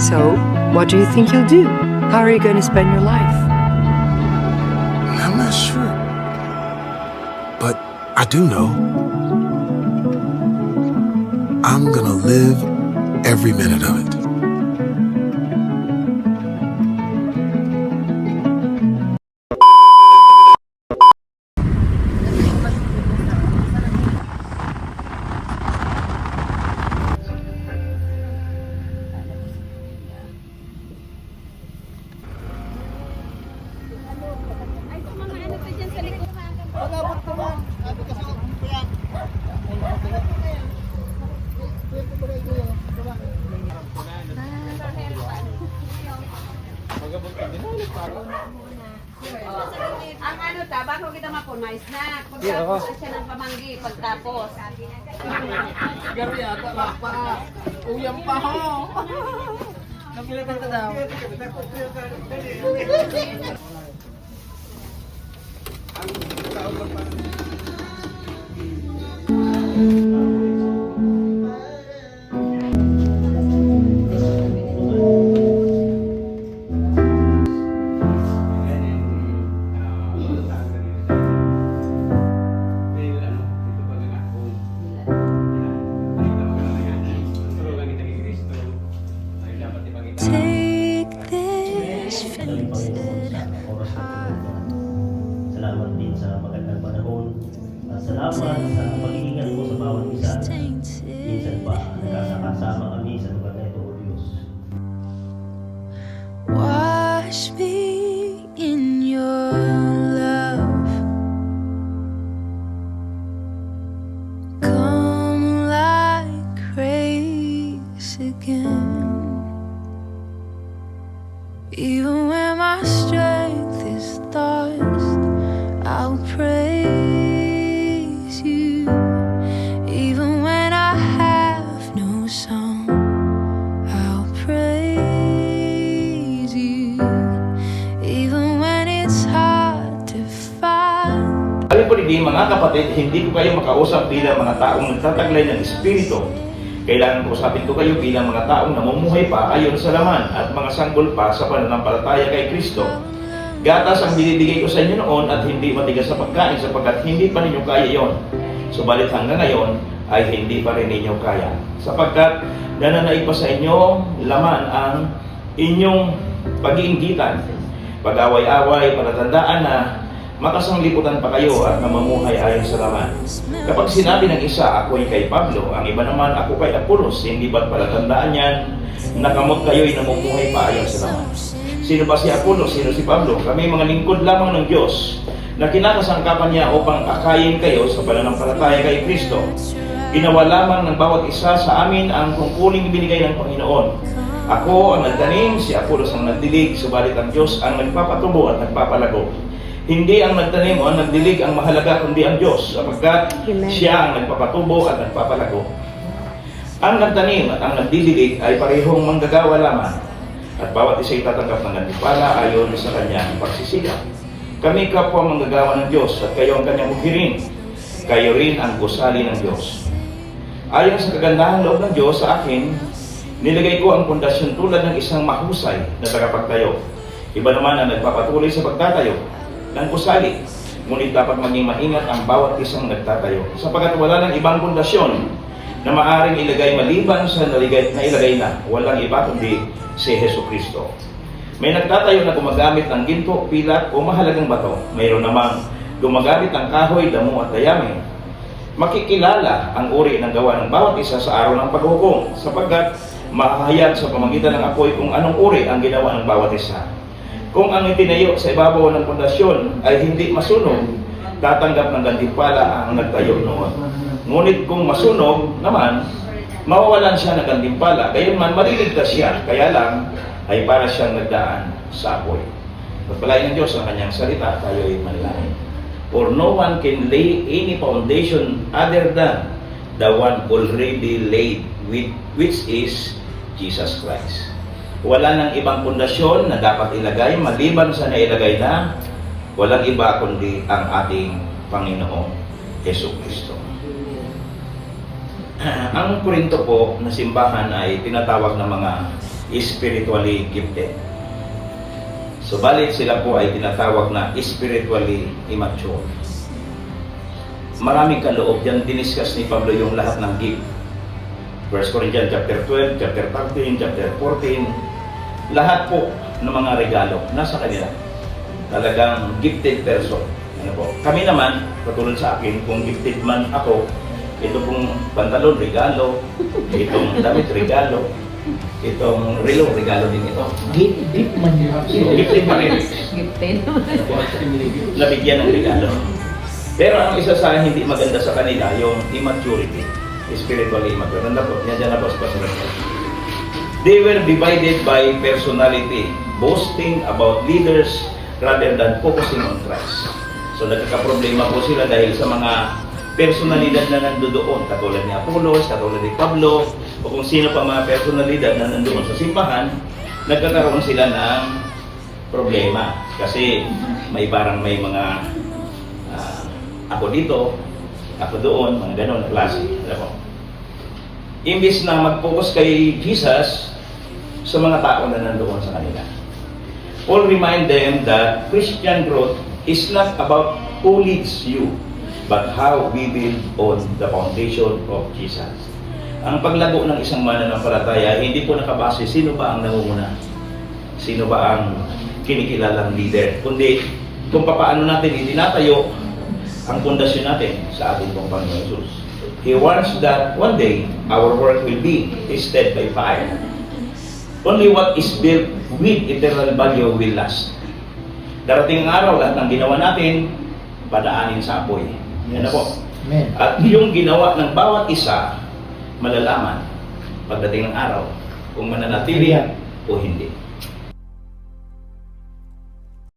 So, what do you think you'll do? How are you going to spend your life? I'm not sure. But I do know. I'm gonna live every minute of it. Ang ano ta, bago kita mapunais na, pagtapos siya ng pamanggi, pagtapos. Garo yata lang pa. Uyang pa ho. Nagkilipan ka daw. Take this fainted heart. Salamat din sa magandang panahon. Salamat sa pag-iingat mo sa bawat isa. Minsan pa, nagkasama kami sa lugar na ito, O Diyos. Wash me in your love. Come like grace again. Even when my strength is lost, I'll praise you. Even when I have no song, I'll praise you. Even when it's hard to find. Sabi po din mga kapatid, hindi ko kayo makausap bilang mga taong nagtataglay ng Espiritu. Kailangan ko usapin ko kayo bilang mga taong namumuhay pa ayon sa laman at mga sanggol pa sa pananampalataya kay Kristo. Gatas ang binibigay ko sa inyo noon at hindi matigas sa pagkain sapagkat hindi pa ninyo kaya yon. Subalit hanggang ngayon ay hindi pa rin ninyo kaya. Sapagkat nananaig pa sa inyo laman ang inyong pag-iinggitan. Pag-away-away, palatandaan na makasanglibutan pa kayo at namamuhay ayon sa laman. Kapag sinabi ng isa, ako'y kay Pablo, ang iba naman, ako kay Apolos, hindi ba't palatandaan yan, nakamot kayo'y namumuhay pa ayon sa laman. Sino ba si Apolos? Sino si Pablo? Kami mga lingkod lamang ng Diyos na kinakasangkapan niya upang akayin kayo sa pananampalataya kay Kristo. Ginawa lamang ng bawat isa sa amin ang tungkuling binigay ng Panginoon. Ako ang nagtanim, si Apolos ang nagdilig, subalit ang Diyos ang nagpapatubo at nagpapalago. Hindi ang nagtanim o ang nagdilig ang mahalaga, kundi ang Diyos, sapagkat siya ang nagpapatubo at nagpapalago. Ang nagtanim at ang nagdidilig ay parehong manggagawa lamang, at bawat isa ay tatanggap ng gantimpala ayon sa kanyang pagsisikap. Kami kapwa manggagawa ng Diyos at kayo ang kanyang muhirin. Kayo rin ang gusali ng Diyos. Ayon sa kagandahan loob ng Diyos sa akin, nilagay ko ang pundasyon tulad ng isang mahusay na tagapagtayo. Iba naman ang nagpapatuloy sa pagtatayo ng gusali, ngunit dapat maging maingat ang bawat isang nagtatayo, sapagkat wala ng ibang pundasyon na maaaring ilagay maliban sa nailagay na, walang iba kundi si Jesucristo. May nagtatayo na gumagamit ng ginto, pilat o mahalagang bato. Mayroon namang gumagamit ng kahoy, damo at dayami. Makikilala ang uri ng gawa ng bawat isa sa araw ng paghukom, sapagkat mahahayag sa pamagitan ng apoy kung anong uri ang ginawa ng bawat isa. Kung ang itinayo sa ibabaw ng pundasyon ay hindi masunog, tatanggap ng gantimpala ang nagtayo noon. Ngunit kung masunog naman, mawawalan siya ng gantimpala, gayunman maliligtas siya, kaya lang ay para siyang nagdaan sa apoy. Pagpalain ng Diyos ang kanyang salita, tayo ay manalangin. For no one can lay any foundation other than the one already laid, which is Jesus Christ. Wala nang ibang pundasyon na dapat ilagay maliban sa nailagay na, walang iba kundi ang ating Panginoong Jesucristo. Ang Korinto po na simbahan ay tinatawag ng mga spiritually gifted. Subalit sila po ay tinatawag na spiritually immature. Maraming kaloob yan, diniscuss ni Pablo yung lahat ng gift. 1 Corinthians chapter 12, chapter 13, chapter 14, lahat po ng mga regalo nasa kanila. Talagang gifted person. Ano po? Kami naman, katulad sa akin, kung gifted man ako, ito pong pantalon, regalo, itong damit, regalo, itong relo, regalo din ito. Gift man yun. Gifted pa rin. Gifted. Nabigyan ng regalo. Pero ang isa sa hindi maganda sa kanila, yung immaturity, spiritually immature. Nanda po, yan dyan na po sa pasaran. They were divided by personality, boasting about leaders rather than focusing on Christ. So nagkakaproblema po sila dahil sa mga personalidad na nandoon, katulad ni Apollos, katulad ni Pablo, o kung sino pa mga personalidad na nandoon sa simbahan, nagkakaroon sila ng problema. Kasi may mga ako dito, ako doon, mga ganon na klase. Alam mo? Imbis na mag-focus kay Jesus sa mga tao na nandoon sa kanila. Paul remind them that Christian growth is not about who leads you, but how we build on the foundation of Jesus. Ang paglago ng isang mananampalataya, hindi po nakabase sino ba ang nangunguna, sino ba ang kinikilalang leader, kundi kung paano natin itinatayo ang pundasyon natin sa ating pong Panginoon Jesus. He wants that one day our work will be tested by fire. Only what is built with eternal value will last. Darating ang araw, lahat ng ginawa natin, padaanin sa apoy. Yan na po. Amen. At yung ginawa ng bawat isa, malalaman pagdating ng araw kung mananatili o hindi.